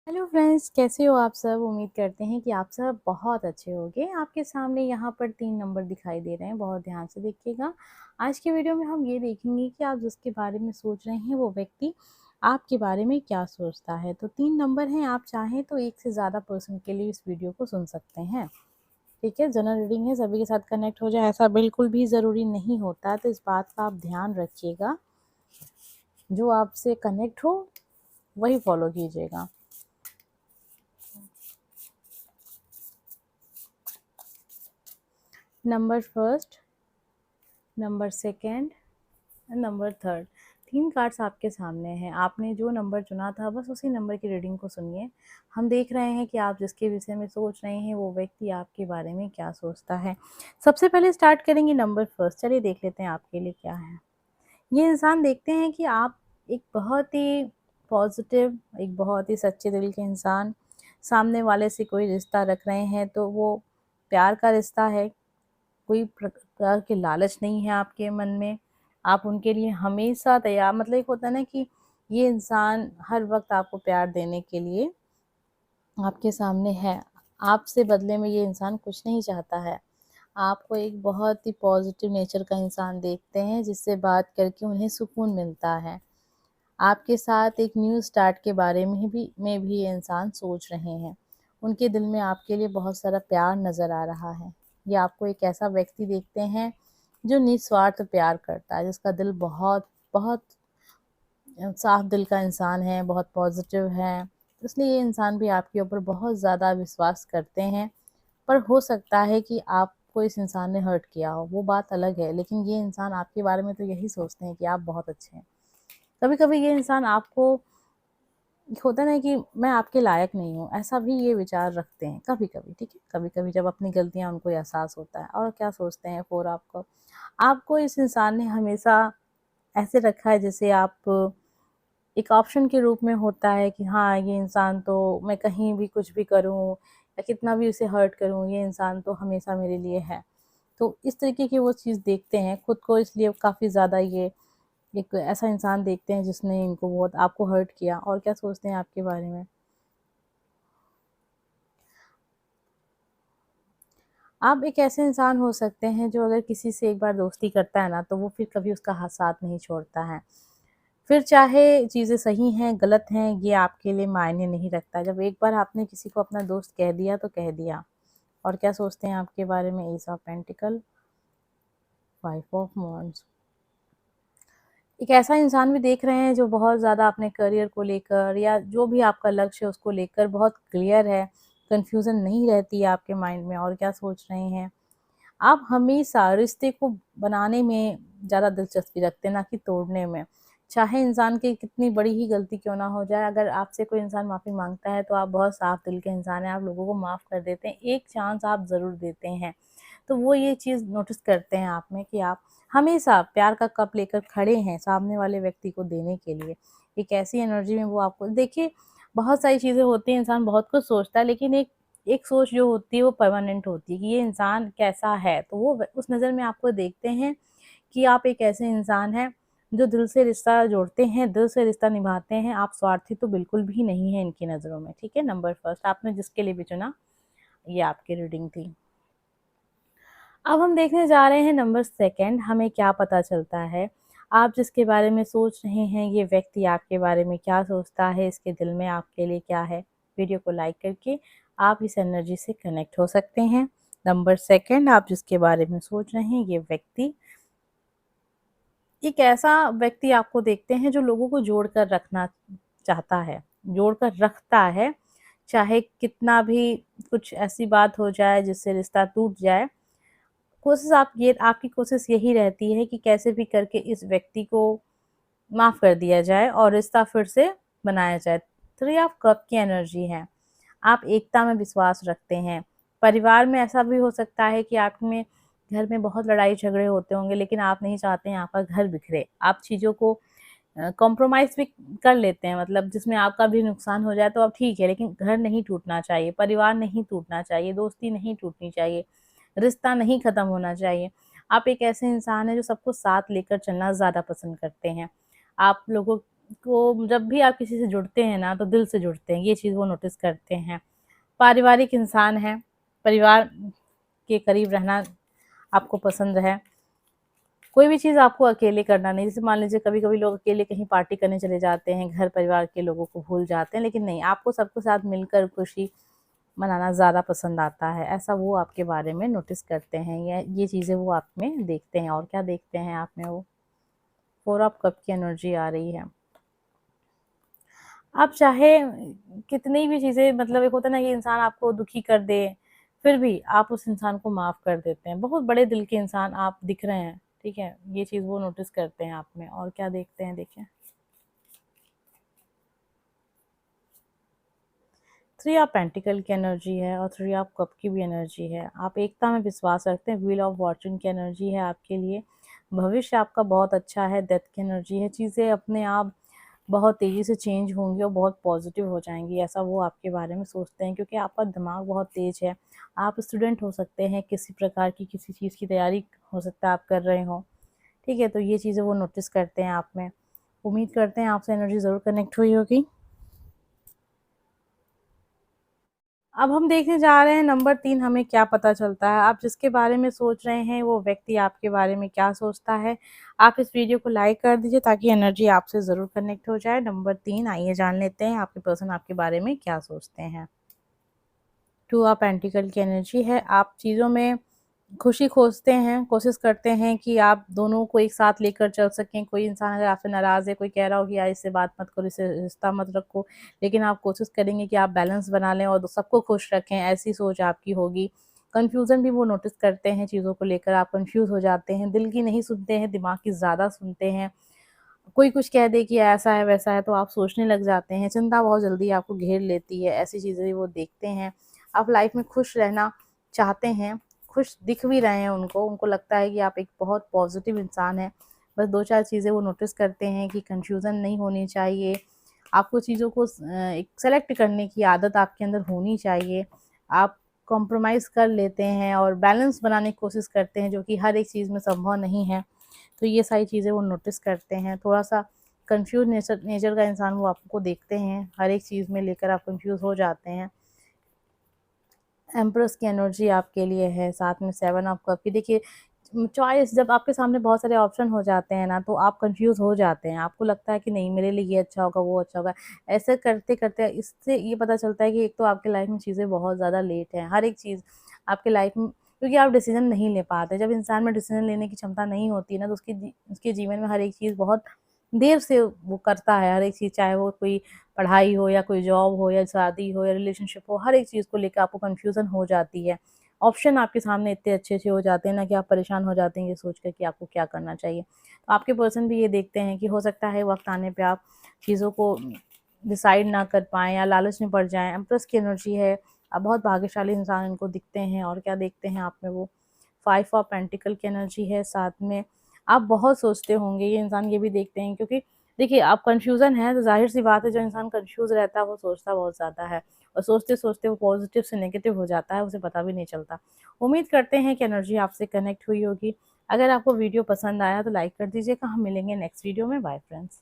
Hello friends, कैसे हो आप सब। उम्मीद करते हैं कि आप सब बहुत अच्छे होंगे। आपके सामने यहाँ पर 3 नंबर दिखाई दे रहे हैं, बहुत ध्यान से देखिएगा। आज की वीडियो में हम ये देखेंगे कि आप जिसके बारे में सोच रहे हैं वो व्यक्ति आपके बारे में क्या सोचता है। तो 3 नंबर हैं, आप चाहें तो एक से ज़्यादा पर्सन के लिए इस वीडियो को सुन सकते हैं। ठीक है, जनरल रीडिंग है, सभी के साथ कनेक्ट हो जाए ऐसा बिल्कुल भी ज़रूरी नहीं होता, तो इस बात का आप ध्यान रखिएगा। जो आपसे कनेक्ट हो वही फॉलो कीजिएगा। Number first, number second, number third, 3 cards आपके सामने हैं। आपने जो नंबर चुना था बस उसी नंबर की रीडिंग को सुनिए। हम देख रहे हैं कि आप जिसके विषय में सोच रहे हैं वो व्यक्ति आपके बारे में क्या सोचता है। सबसे पहले स्टार्ट करेंगे नंबर फर्स्ट। चलिए देख लेते हैं आपके लिए क्या है। ये इंसान देखते हैं कि आप एक बहुत ही पॉजिटिव, एक बहुत ही सच्चे दिल के इंसान, सामने वाले से कोई रिश्ता रख रहे हैं तो वो प्यार का रिश्ता है। कोई प्रकार के लालच नहीं है आपके मन में। आप उनके लिए हमेशा तैयार, मतलब एक होता है ना कि ये इंसान हर वक़्त आपको प्यार देने के लिए आपके सामने है। आपसे बदले में ये इंसान कुछ नहीं चाहता है। आपको एक बहुत ही पॉज़िटिव नेचर का इंसान देखते हैं जिससे बात करके उन्हें सुकून मिलता है। आपके साथ एक न्यू स्टार्ट के बारे में भी ये इंसान सोच रहे हैं। उनके दिल में आपके लिए बहुत सारा प्यार नज़र आ रहा है। ये आपको एक ऐसा व्यक्ति देखते हैं जो निस्वार्थ प्यार करता है, जिसका दिल बहुत बहुत साफ दिल का इंसान है, बहुत पॉजिटिव है। इसलिए ये इंसान भी आपके ऊपर बहुत ज़्यादा विश्वास करते हैं। पर हो सकता है कि आपको इस इंसान ने हर्ट किया हो, वो बात अलग है, लेकिन ये इंसान आपके बारे में तो यही सोचते हैं कि आप बहुत अच्छे हैं। कभी-कभी ये इंसान आपको, होता है ना कि मैं आपके लायक नहीं हूँ, ऐसा भी ये विचार रखते हैं कभी-कभी, ठीक है? कभी-कभी जब अपनी गलतियाँ उनको एहसास होता है। और क्या सोचते हैं फिर आपको इस इंसान ने हमेशा ऐसे रखा है जैसे आप एक ऑप्शन के रूप में होता है कि हाँ, ये इंसान तो मैं कहीं भी कुछ भी करूँ या कितना भी उसे हर्ट करूँ, ये इंसान तो हमेशा मेरे लिए है। तो इस तरीके की वो चीज़ देखते हैं, खुद को इसलिए काफ़ी ज़्यादा ये एक ऐसा इंसान देखते हैं जिसने इनको बहुत आपको हर्ट किया। और क्या सोचते हैं आपके बारे में? आप एक ऐसे इंसान हो सकते हैं जो अगर किसी से एक बार दोस्ती करता है ना, तो वो फिर कभी उसका साथ नहीं छोड़ता है। फिर चाहे चीज़ें सही हैं, गलत हैं, ये आपके लिए मायने नहीं रखता। जब एक बार आपने किसी को अपना दोस्त कह दिया तो कह दिया। और क्या सोचते हैं आपके बारे में? S of pentacle, 5 of wands. एक ऐसा इंसान भी देख रहे हैं जो बहुत ज़्यादा अपने करियर को लेकर या जो भी आपका लक्ष्य है उसको लेकर बहुत क्लियर है, कन्फ्यूज़न नहीं रहती है आपके माइंड में। और क्या सोच रहे हैं? आप हमेशा रिश्ते को बनाने में ज़्यादा दिलचस्पी रखते हैं, ना कि तोड़ने में। चाहे इंसान की कितनी बड़ी ही गलती क्यों ना हो जाए, अगर आपसे कोई इंसान माफ़ी माँगता है तो आप बहुत साफ दिल के इंसान हैं, आप लोगों को माफ़ कर देते हैं, एक चांस आप ज़रूर देते हैं। तो वो ये चीज़ नोटिस करते हैं आप में कि आप हमेशा प्यार का कप लेकर खड़े हैं सामने वाले व्यक्ति को देने के लिए। एक ऐसी एनर्जी में वो आपको देखिए, बहुत सारी चीज़ें होती हैं, इंसान बहुत कुछ सोचता है, लेकिन एक एक सोच जो होती है वो परमानेंट होती है कि ये इंसान कैसा है, तो वो उस नज़र में आपको देखते हैं कि आप एक ऐसे इंसान हैं जो दिल से रिश्ता जोड़ते हैं, दिल से रिश्ता निभाते हैं। आप स्वार्थी तो बिल्कुल भी नहीं हैं इनकी नज़रों में, ठीक है? नंबर फर्स्ट, आपने जिसके लिए भी चुना, ये आपकी रीडिंग थी। अब हम देखने जा रहे हैं नंबर सेकंड, हमें क्या पता चलता है। आप जिसके बारे में सोच रहे हैं ये व्यक्ति आपके बारे में क्या सोचता है, इसके दिल में आपके लिए क्या है। वीडियो को लाइक करके आप इस एनर्जी से कनेक्ट हो सकते हैं। नंबर सेकंड, आप जिसके बारे में सोच रहे हैं ये व्यक्ति एक ऐसा व्यक्ति आपको देखते हैं जो लोगों को जोड़ कर रखना चाहता है, जोड़ कर रखता है। चाहे कितना भी कुछ ऐसी बात हो जाए जिससे रिश्ता टूट जाए, कोशिश आप ये आपकी कोशिश यही रहती है कि कैसे भी करके इस व्यक्ति को माफ़ कर दिया जाए और रिश्ता फिर से बनाया जाए। 3 ऑफ कप की एनर्जी है। आप एकता में विश्वास रखते हैं। परिवार में ऐसा भी हो सकता है कि आप में घर में बहुत लड़ाई झगड़े होते होंगे, लेकिन आप नहीं चाहते हैं आपका घर बिखरे। आप चीज़ों को कॉम्प्रोमाइज़ भी कर लेते हैं, मतलब जिसमें आपका भी नुकसान हो जाए तो अब ठीक है, लेकिन घर नहीं टूटना चाहिए, परिवार नहीं टूटना चाहिए, दोस्ती नहीं टूटनी चाहिए, रिश्ता नहीं ख़त्म होना चाहिए। आप एक ऐसे इंसान हैं जो सबको साथ लेकर चलना ज़्यादा पसंद करते हैं। आप लोगों को जब भी आप किसी से जुड़ते हैं ना, तो दिल से जुड़ते हैं, ये चीज़ वो नोटिस करते हैं। पारिवारिक इंसान हैं, परिवार के करीब रहना आपको पसंद है। कोई भी चीज़ आपको अकेले करना नहीं, जैसे मान लीजिए कभी-कभी लोग अकेले कहीं पार्टी करने चले जाते हैं, घर परिवार के लोगों को भूल जाते हैं, लेकिन नहीं, आपको सबके साथ मिलकर खुशी मनाना ज़्यादा पसंद आता है, ऐसा वो आपके बारे में नोटिस करते हैं, या ये चीज़ें वो आप में देखते हैं। और क्या देखते हैं आप में वो? 4 ऑफ कप की एनर्जी आ रही है। आप चाहे कितनी भी चीज़ें, मतलब एक होता है ना कि इंसान आपको दुखी कर दे, फिर भी आप उस इंसान को माफ़ कर देते हैं। बहुत बड़े दिल के इंसान आप दिख रहे हैं, ठीक है? ये चीज़ वो नोटिस करते हैं आप में। और क्या देखते हैं देखिए? 3 ऑफ पेंटिकल की एनर्जी है और 3 ऑफ कप की भी एनर्जी है। आप एकता में विश्वास रखते हैं, व्हील ऑफ फॉर्च्यून की एनर्जी है आपके लिए। भविष्य आपका बहुत अच्छा है, डेथ की एनर्जी है। चीज़ें अपने आप बहुत तेज़ी से चेंज होंगी और बहुत पॉजिटिव हो जाएँगी, ऐसा वो आपके बारे में सोचते हैं, क्योंकि आपका दिमाग बहुत तेज़ है। आप स्टूडेंट हो सकते हैं, किसी प्रकार की किसी चीज़ की तैयारी हो सकता है आप कर रहे हों, ठीक है? तो ये चीज़ें वो नोटिस करते हैं आप में। उम्मीद करते हैं आपसे एनर्जी ज़रूर कनेक्ट हुई होगी। अब हम देखने जा रहे हैं नंबर 3 हमें क्या पता चलता है। आप जिसके बारे में सोच रहे हैं वो व्यक्ति आपके बारे में क्या सोचता है। आप इस वीडियो को लाइक कर दीजिए ताकि एनर्जी आपसे ज़रूर कनेक्ट हो जाए। नंबर 3 आइए जान लेते हैं आपके पर्सन आपके बारे में क्या सोचते हैं। 2 ऑफ पेंटिकल की एनर्जी है। आप चीज़ों में खुशी खोजते हैं, कोशिश करते हैं कि आप दोनों को एक साथ लेकर चल सकें। कोई इंसान अगर आपसे नाराज़ है, कोई कह रहा हो कि यार इससे बात मत करो, इससे रिश्ता मत रखो, लेकिन आप कोशिश करेंगे कि आप बैलेंस बना लें और सबको खुश रखें, ऐसी सोच आपकी होगी। कन्फ्यूज़न भी वो नोटिस करते हैं चीज़ों को लेकर, आप कन्फ्यूज़ हो जाते हैं, दिल की नहीं सुनते हैं, दिमाग की ज़्यादा सुनते हैं। कोई कुछ कह दे कि ऐसा है, वैसा है, तो आप सोचने लग जाते हैं। चिंता बहुत जल्दी आपको घेर लेती है, ऐसी चीज़ें वो देखते हैं। आप लाइफ़ में खुश रहना चाहते हैं, खुश दिख भी रहे हैं उनको, उनको लगता है कि आप एक बहुत पॉज़िटिव इंसान हैं। बस 2-4 चीज़ें वो नोटिस करते हैं कि कन्फ्यूज़न नहीं होनी चाहिए। आपको चीज़ों को एक सेलेक्ट करने की आदत आपके अंदर होनी चाहिए। आप कॉम्प्रोमाइज़ कर लेते हैं और बैलेंस बनाने की कोशिश करते हैं, जो कि हर एक चीज़ में संभव नहीं है। तो ये सारी चीज़ें वो नोटिस करते हैं। थोड़ा-सा कन्फ्यूज़ नेचर नेचर का इंसान वो आपको देखते हैं, हर एक चीज़ में लेकर आप कन्फ्यूज़ हो जाते हैं। एम्प्रेस की एनर्जी आपके लिए है, साथ में 7 ऑफ कप की। देखिए चॉइस जब आपके सामने बहुत सारे ऑप्शन हो जाते हैं ना, तो आप कन्फ्यूज़ हो जाते हैं। आपको लगता है कि नहीं मेरे लिए ये अच्छा होगा, वो अच्छा होगा। ऐसे करते-करते इससे ये पता चलता है कि एक तो आपकी लाइफ़ में चीज़ें बहुत ज़्यादा लेट हैं। हर एक चीज़ आपकी लाइफ़ में, क्योंकि आप डिसीज़न नहीं ले पाते। जब इंसान में डिसीज़न लेने की क्षमता नहीं होती है ना, तो उसके जीवन में हर एक चीज़ बहुत देर से वो करता है। हर एक चीज़, चाहे वो कोई पढ़ाई हो या कोई जॉब हो या शादी हो या रिलेशनशिप हो, हर एक चीज़ को लेकर आपको कन्फ्यूज़न हो जाती है। ऑप्शन आपके सामने इतने अच्छे-अच्छे हो जाते हैं ना कि आप परेशान हो जाते हैं ये सोचकर कि आपको क्या करना चाहिए। तो आपके पर्सन भी ये देखते हैं कि हो सकता है वक़्त आने पे आप चीज़ों को डिसाइड ना कर पाएँ या लालच में पड़ जाएँ। एम्प्रेस की एनर्जी है, आप बहुत भाग्यशाली इंसान इनको दिखते हैं। और क्या देखते हैं आप में वो? 5 ऑफ पेंटिकल की एनर्जी है, साथ में आप बहुत सोचते होंगे, ये इंसान ये भी देखते हैं, क्योंकि देखिए आप कन्फ्यूज़न है तो ज़ाहिर-सी बात है, जो इंसान कन्फ्यूज़ रहता है वो सोचता बहुत ज़्यादा है और सोचते-सोचते वो पॉज़िटिव से नेगेटिव हो जाता है, उसे पता भी नहीं चलता। उम्मीद करते हैं कि एनर्जी आपसे कनेक्ट हुई होगी। अगर आपको वीडियो पसंद आया तो लाइक कर दीजिएगा। हम मिलेंगे नेक्स्ट वीडियो में। Bye friends.